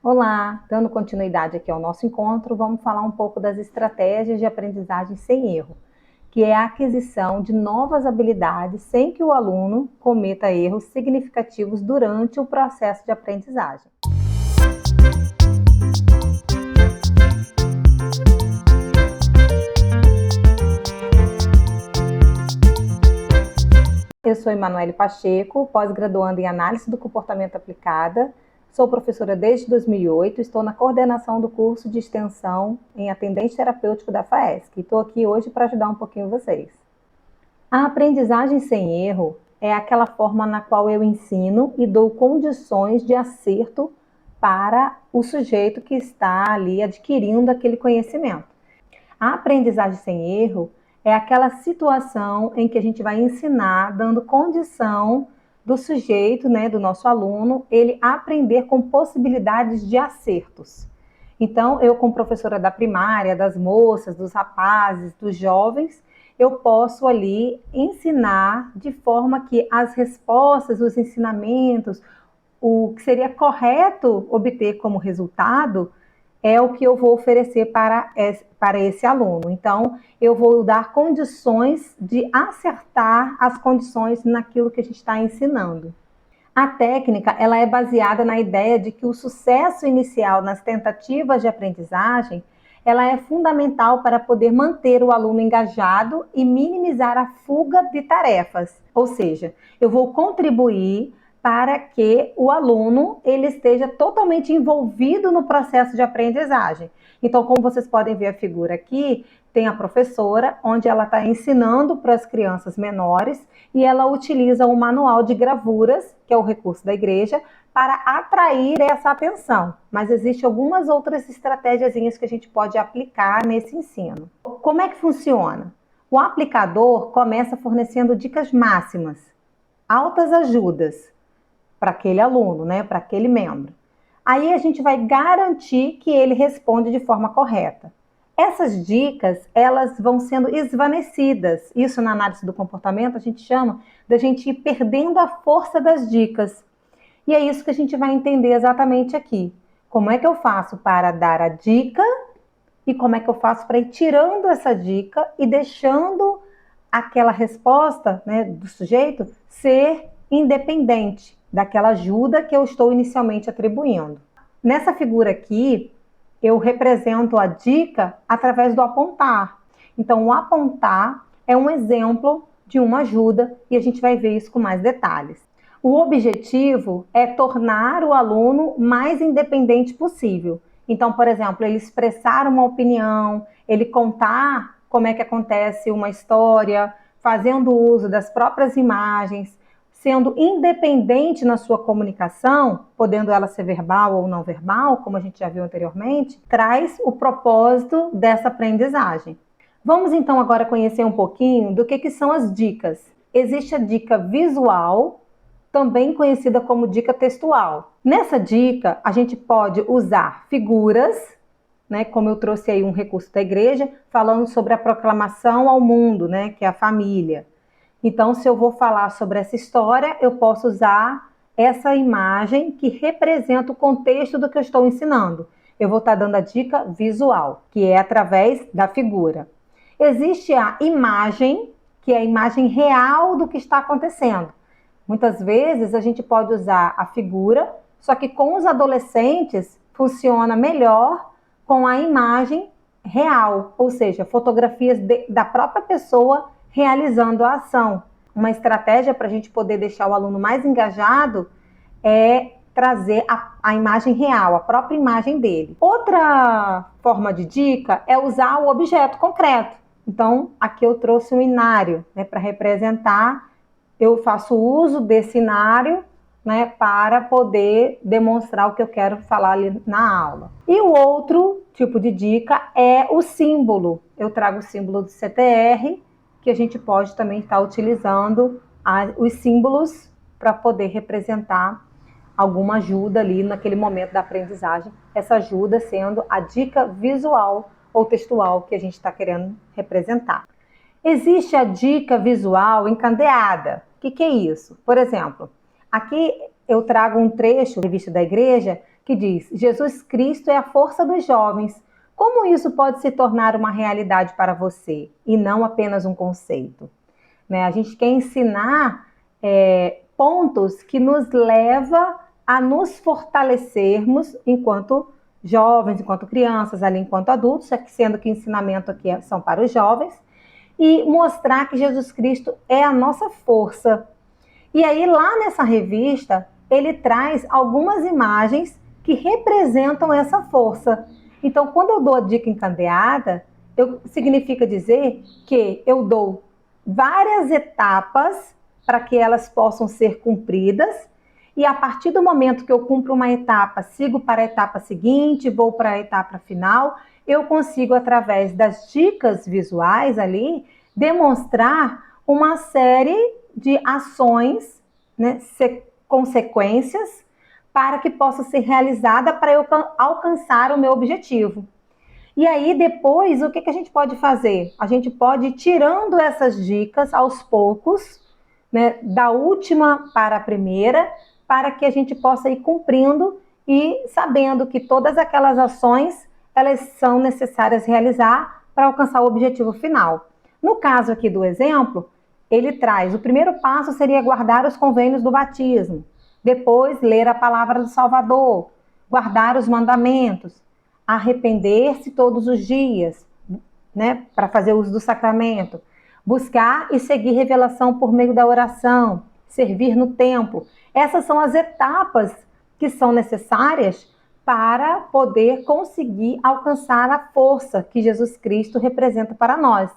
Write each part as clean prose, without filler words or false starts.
Olá, dando continuidade aqui ao nosso encontro, vamos falar um pouco das estratégias de aprendizagem sem erro, que é a aquisição de novas habilidades sem que o aluno cometa erros significativos durante o processo de aprendizagem. Eu sou Emanuele Pacheco, pós-graduanda em Análise do Comportamento Aplicada. Sou professora desde 2008, estou na coordenação do curso de extensão em atendente terapêutico da FAESC. E estou aqui hoje para ajudar um pouquinho vocês. A aprendizagem sem erro é aquela forma na qual eu ensino e dou condições de acerto para o sujeito que está ali adquirindo aquele conhecimento. A aprendizagem sem erro é aquela situação em que a gente vai ensinar, dando condição do sujeito, do nosso aluno, ele aprender com possibilidades de acertos. Então, eu como professora da primária, das moças, dos rapazes, dos jovens, eu posso ali ensinar de forma que as respostas, os ensinamentos, o que seria correto obter como resultado, é o que eu vou oferecer para esse aluno. Então, eu vou dar condições de acertar as condições naquilo que a gente está ensinando. A técnica, ela é baseada na ideia de que o sucesso inicial nas tentativas de aprendizagem, ela é fundamental para poder manter o aluno engajado e minimizar a fuga de tarefas. Ou seja, eu vou contribuir para que o aluno ele esteja totalmente envolvido no processo de aprendizagem. Então, como vocês podem ver a figura aqui, tem a professora, onde ela está ensinando para as crianças menores e ela utiliza o manual de gravuras, que é o recurso da igreja, para atrair essa atenção. Mas existem algumas outras estratégiazinhas que a gente pode aplicar nesse ensino. Como é que funciona? O aplicador começa fornecendo dicas máximas, altas ajudas, para aquele aluno, para aquele membro. Aí a gente vai garantir que ele responde de forma correta. Essas dicas, elas vão sendo esvanecidas. Isso na análise do comportamento a gente chama da gente ir perdendo a força das dicas. E é isso que a gente vai entender exatamente aqui. Como é que eu faço para dar a dica e como é que eu faço para ir tirando essa dica e deixando aquela resposta, do sujeito ser independente daquela ajuda que eu estou inicialmente atribuindo. Nessa figura aqui, eu represento a dica através do apontar. Então, o apontar é um exemplo de uma ajuda e a gente vai ver isso com mais detalhes. O objetivo é tornar o aluno mais independente possível. Então, por exemplo, ele expressar uma opinião, ele contar como é que acontece uma história, fazendo uso das próprias imagens, sendo independente na sua comunicação, podendo ela ser verbal ou não verbal, como a gente já viu anteriormente, traz o propósito dessa aprendizagem. Vamos então agora conhecer um pouquinho do que são as dicas. Existe a dica visual, também conhecida como dica textual. Nessa dica, a gente pode usar figuras, como eu trouxe aí um recurso da igreja, falando sobre a proclamação ao mundo, que é a família. Então, se eu vou falar sobre essa história, eu posso usar essa imagem que representa o contexto do que eu estou ensinando. Eu vou estar dando a dica visual, que é através da figura. Existe a imagem, que é a imagem real do que está acontecendo. Muitas vezes a gente pode usar a figura, só que com os adolescentes funciona melhor com a imagem real, ou seja, fotografias da própria pessoa realizando a ação. Uma estratégia para a gente poder deixar o aluno mais engajado é trazer a imagem real, a própria imagem dele. Outra forma de dica é usar o objeto concreto. Então, aqui eu trouxe um inário, para representar, eu faço uso desse inário, para poder demonstrar o que eu quero falar ali na aula. E o outro tipo de dica é o símbolo. Eu trago o símbolo do CTR, que a gente pode também estar utilizando os símbolos para poder representar alguma ajuda ali naquele momento da aprendizagem. Essa ajuda sendo a dica visual ou textual que a gente está querendo representar. Existe a dica visual encandeada. O que é isso? Por exemplo, aqui eu trago um trecho da revista da igreja que diz: Jesus Cristo é a força dos jovens. Como isso pode se tornar uma realidade para você e não apenas um conceito? Né? A gente quer ensinar pontos que nos levam a nos fortalecermos enquanto jovens, enquanto crianças, ali enquanto adultos, sendo que o ensinamento aqui são para os jovens, e mostrar que Jesus Cristo é a nossa força. E aí, lá nessa revista, ele traz algumas imagens que representam essa força. Então, quando eu dou a dica encandeada, significa dizer que eu dou várias etapas para que elas possam ser cumpridas, e a partir do momento que eu cumpro uma etapa, sigo para a etapa seguinte, vou para a etapa final, eu consigo, através das dicas visuais ali, demonstrar uma série de ações, né, consequências, para que possa ser realizada para eu alcançar o meu objetivo. E aí, depois, o que a gente pode fazer? A gente pode ir tirando essas dicas aos poucos, né, da última para a primeira, para que a gente possa ir cumprindo e sabendo que todas aquelas ações, elas são necessárias realizar para alcançar o objetivo final. No caso aqui do exemplo, ele traz: o primeiro passo seria guardar os convênios do batismo, depois ler a palavra do Salvador, guardar os mandamentos, arrepender-se todos os dias, né, para fazer uso do sacramento, buscar e seguir revelação por meio da oração, servir no templo. Essas são as etapas que são necessárias para poder conseguir alcançar a força que Jesus Cristo representa para nós.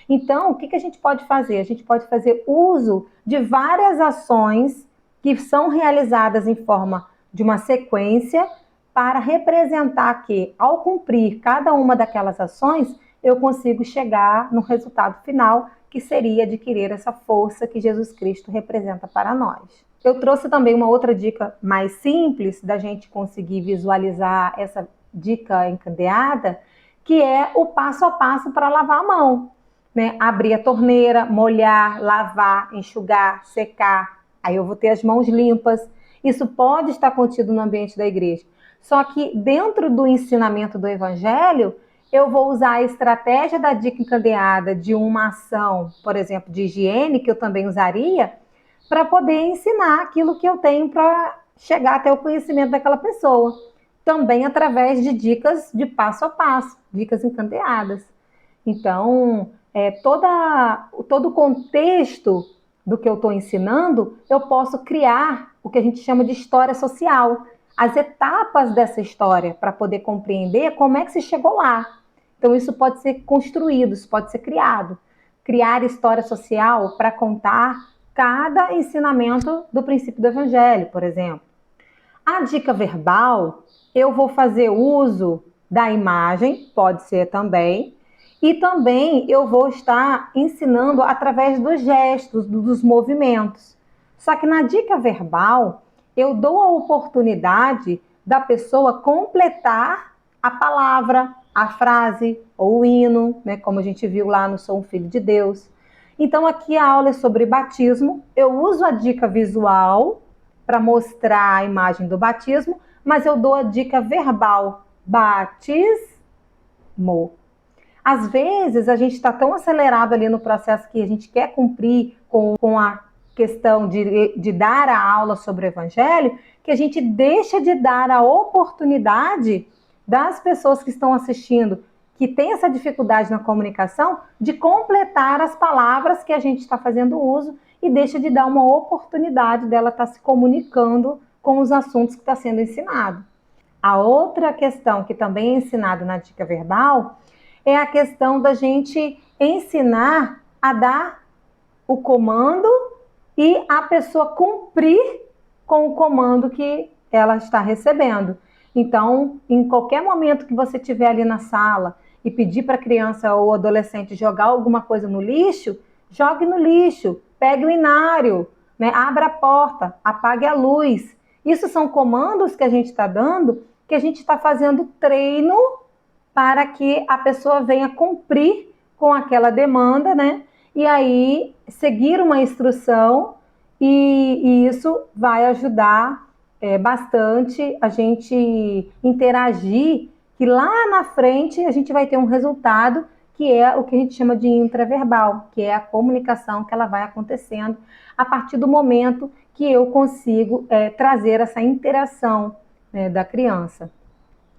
Então, o que a gente pode fazer? A gente pode fazer uso de várias ações que são realizadas em forma de uma sequência para representar que, ao cumprir cada uma daquelas ações, eu consigo chegar no resultado final, que seria adquirir essa força que Jesus Cristo representa para nós. Eu trouxe também uma outra dica mais simples da gente conseguir visualizar essa dica encandeada, que é o passo a passo para lavar a mão. Né? Abrir a torneira, molhar, lavar, enxugar, secar. Aí eu vou ter as mãos limpas. Isso pode estar contido no ambiente da igreja. Só que dentro do ensinamento do Evangelho, eu vou usar a estratégia da dica encandeada de uma ação, por exemplo, de higiene, que eu também usaria, para poder ensinar aquilo que eu tenho para chegar até o conhecimento daquela pessoa. Também através de dicas de passo a passo, dicas encandeadas. Então, todo o contexto do que eu estou ensinando, eu posso criar o que a gente chama de história social. As etapas dessa história, para poder compreender como é que se chegou lá. Então, isso pode ser construído, isso pode ser criado. Criar história social para contar cada ensinamento do princípio do Evangelho, por exemplo. A dica verbal, eu vou fazer uso da imagem, pode ser também, e também eu vou estar ensinando através dos gestos, dos movimentos. Só que na dica verbal, eu dou a oportunidade da pessoa completar a palavra, a frase ou o hino, né, como a gente viu lá no Sou um Filho de Deus. Então aqui a aula é sobre batismo. Eu uso a dica visual para mostrar a imagem do batismo, mas eu dou a dica verbal: batismo. Às vezes a gente está tão acelerado ali no processo que a gente quer cumprir com a questão de dar a aula sobre o Evangelho, que a gente deixa de dar a oportunidade das pessoas que estão assistindo, que tem essa dificuldade na comunicação, de completar as palavras que a gente está fazendo uso, e deixa de dar uma oportunidade dela estar se comunicando com os assuntos que está sendo ensinado. A outra questão que também é ensinada na dica verbal é a questão da gente ensinar a dar o comando e a pessoa cumprir com o comando que ela está recebendo. Então, em qualquer momento que você estiver ali na sala e pedir para a criança ou adolescente jogar alguma coisa no lixo, jogue no lixo, pegue o inário, né? Abra a porta, apague a luz. Isso são comandos que a gente está dando, que a gente está fazendo treino para que a pessoa venha cumprir com aquela demanda, né? E aí seguir uma instrução, e isso vai ajudar bastante a gente interagir, que lá na frente a gente vai ter um resultado que é o que a gente chama de intraverbal, que é a comunicação que ela vai acontecendo a partir do momento que eu consigo trazer essa interação, né, da criança.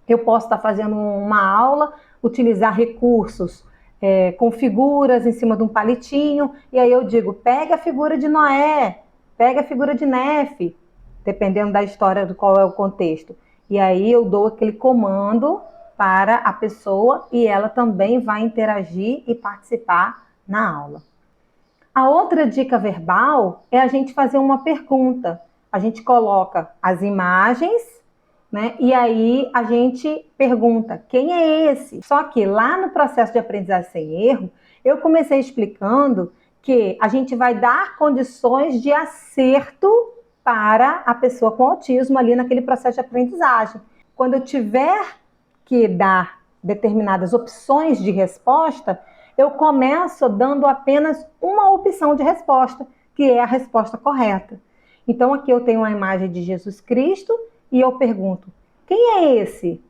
Eu posso estar fazendo uma aula, utilizar recursos com figuras em cima de um palitinho, e aí eu digo, pega a figura de Noé, pega a figura de Nefe, dependendo da história, do qual é o contexto. E aí eu dou aquele comando para a pessoa e ela também vai interagir e participar na aula. A outra dica verbal é a gente fazer uma pergunta. A gente coloca as imagens, né? E aí a gente pergunta, quem é esse? Só que lá no processo de aprendizagem sem erro, eu comecei explicando que a gente vai dar condições de acerto para a pessoa com autismo ali naquele processo de aprendizagem. Quando eu tiver que dar determinadas opções de resposta, eu começo dando apenas uma opção de resposta, que é a resposta correta. Então aqui eu tenho uma imagem de Jesus Cristo e eu pergunto, quem é esse?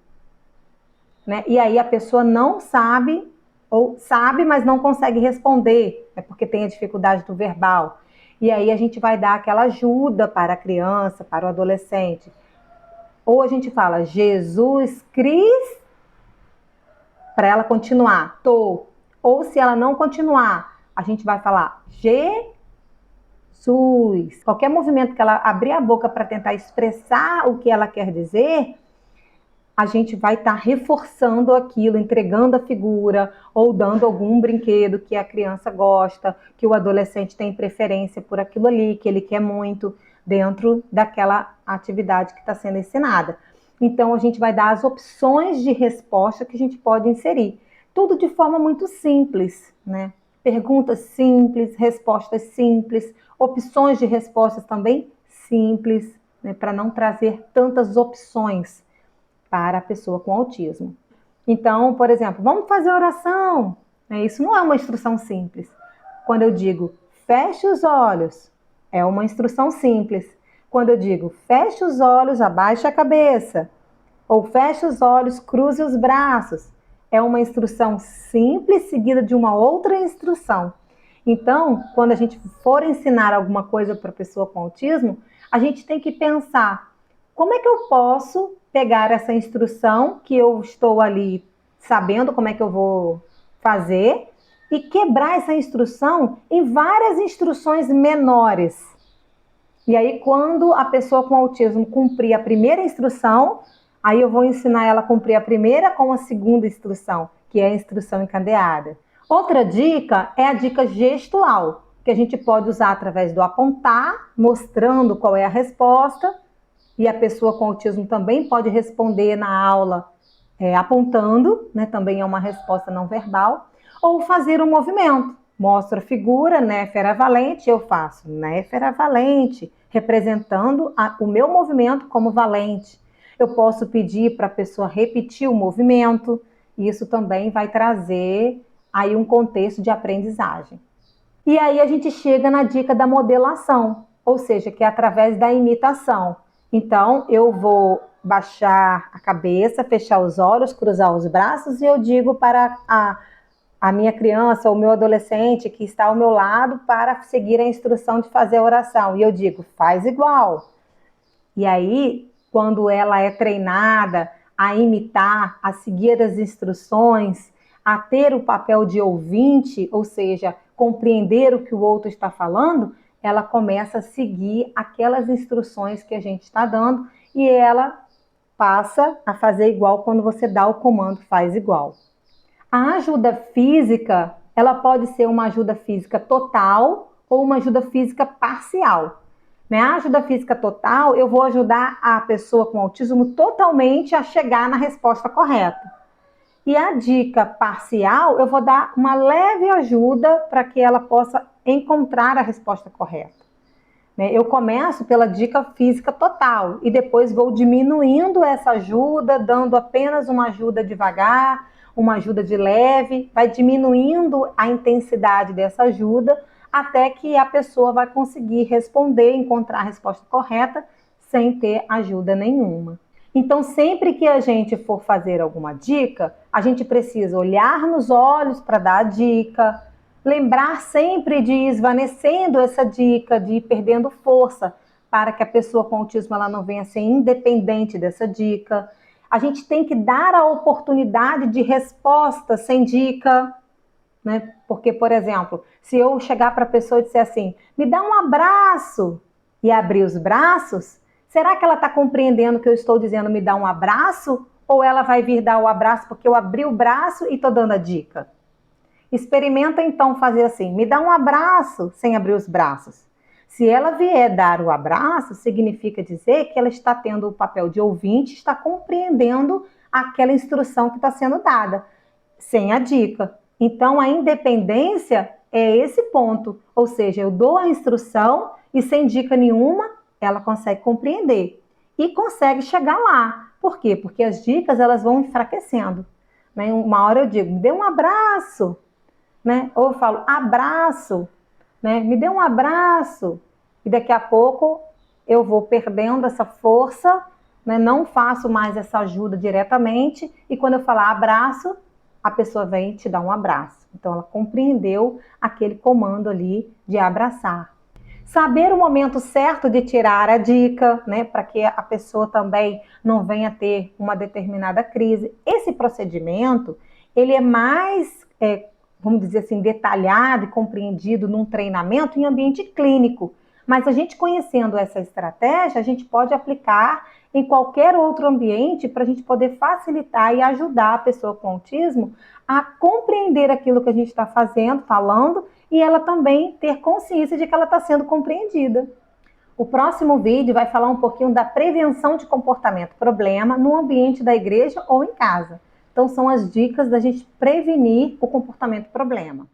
Né? E aí a pessoa não sabe, ou sabe, mas não consegue responder, porque tem a dificuldade do verbal. E aí a gente vai dar aquela ajuda para a criança, para o adolescente. Ou a gente fala, Jesus Cristo, para ela continuar, tô. Ou se ela não continuar, a gente vai falar Jesus. Qualquer movimento que ela abrir a boca para tentar expressar o que ela quer dizer, a gente vai estar reforçando aquilo, entregando a figura ou dando algum brinquedo que a criança gosta, que o adolescente tem preferência por aquilo ali, que ele quer muito dentro daquela atividade que está sendo ensinada. Então, a gente vai dar as opções de resposta que a gente pode inserir. Tudo de forma muito simples, né? Perguntas simples, respostas simples, opções de respostas também simples, né? Para não trazer tantas opções para a pessoa com autismo. Então, por exemplo, vamos fazer oração. Isso não é uma instrução simples. Quando eu digo feche os olhos, é uma instrução simples. Quando eu digo feche os olhos, abaixe a cabeça, ou feche os olhos, cruze os braços, é uma instrução simples seguida de uma outra instrução. Então, quando a gente for ensinar alguma coisa para a pessoa com autismo, a gente tem que pensar, como é que eu posso pegar essa instrução que eu estou ali sabendo como é que eu vou fazer e quebrar essa instrução em várias instruções menores. E aí, quando a pessoa com autismo cumprir a primeira instrução, aí eu vou ensinar ela a cumprir a primeira com a segunda instrução, que é a instrução encadeada. Outra dica é a dica gestual, que a gente pode usar através do apontar, mostrando qual é a resposta, e a pessoa com autismo também pode responder na aula apontando, né? Também é uma resposta não verbal, ou fazer um movimento. Mostro a figura, Néfera valente, eu faço Néfera valente, representando o meu movimento como valente. Eu posso pedir para a pessoa repetir o movimento, e isso também vai trazer aí um contexto de aprendizagem. E aí a gente chega na dica da modelação, ou seja, que é através da imitação. Então, eu vou baixar a cabeça, fechar os olhos, cruzar os braços e eu digo para a minha criança ou meu adolescente que está ao meu lado para seguir a instrução de fazer a oração. E eu digo, faz igual. E aí, quando ela é treinada a imitar, a seguir as instruções, a ter o papel de ouvinte, ou seja, compreender o que o outro está falando, ela começa a seguir aquelas instruções que a gente está dando e ela passa a fazer igual quando você dá o comando faz igual. A ajuda física, ela pode ser uma ajuda física total ou uma ajuda física parcial. A ajuda física total, eu vou ajudar a pessoa com autismo totalmente a chegar na resposta correta. E a dica parcial, eu vou dar uma leve ajuda para que ela possa encontrar a resposta correta. Eu começo pela dica física total e depois vou diminuindo essa ajuda, dando apenas uma ajuda devagar, uma ajuda de leve, vai diminuindo a intensidade dessa ajuda até que a pessoa vai conseguir responder, encontrar a resposta correta sem ter ajuda nenhuma. Então, sempre que a gente for fazer alguma dica, a gente precisa olhar nos olhos para dar a dica, lembrar sempre de ir esvanecendo essa dica, de ir perdendo força, para que a pessoa com autismo ela não venha ser independente dessa dica. A gente tem que dar a oportunidade de resposta sem dica, né? Porque, por exemplo, se eu chegar para a pessoa e disser assim, me dá um abraço, e abrir os braços, será que ela está compreendendo que eu estou dizendo me dá um abraço? Ou ela vai vir dar o abraço porque eu abri o braço e estou dando a dica? Experimenta então fazer assim, me dá um abraço sem abrir os braços. Se ela vier dar o abraço, significa dizer que ela está tendo o papel de ouvinte, está compreendendo aquela instrução que está sendo dada, sem a dica. Então, a independência é esse ponto, ou seja, eu dou a instrução e sem dica nenhuma, ela consegue compreender e consegue chegar lá. Por quê? Porque as dicas elas vão enfraquecendo. Né? Uma hora eu digo, me dê um abraço, né? Ou eu falo, abraço, né? Me dê um abraço. E daqui a pouco eu vou perdendo essa força, né? Não faço mais essa ajuda diretamente. E quando eu falar abraço, a pessoa vem te dar um abraço. Então, ela compreendeu aquele comando ali de abraçar. Saber o momento certo de tirar a dica, né, para que a pessoa também não venha ter uma determinada crise. Esse procedimento, ele é mais, vamos dizer assim, detalhado e compreendido num treinamento em ambiente clínico. Mas a gente conhecendo essa estratégia, a gente pode aplicar em qualquer outro ambiente para a gente poder facilitar e ajudar a pessoa com autismo a compreender aquilo que a gente está fazendo, falando, e ela também ter consciência de que ela está sendo compreendida. O próximo vídeo vai falar um pouquinho da prevenção de comportamento problema no ambiente da igreja ou em casa. Então, são as dicas da gente prevenir o comportamento problema.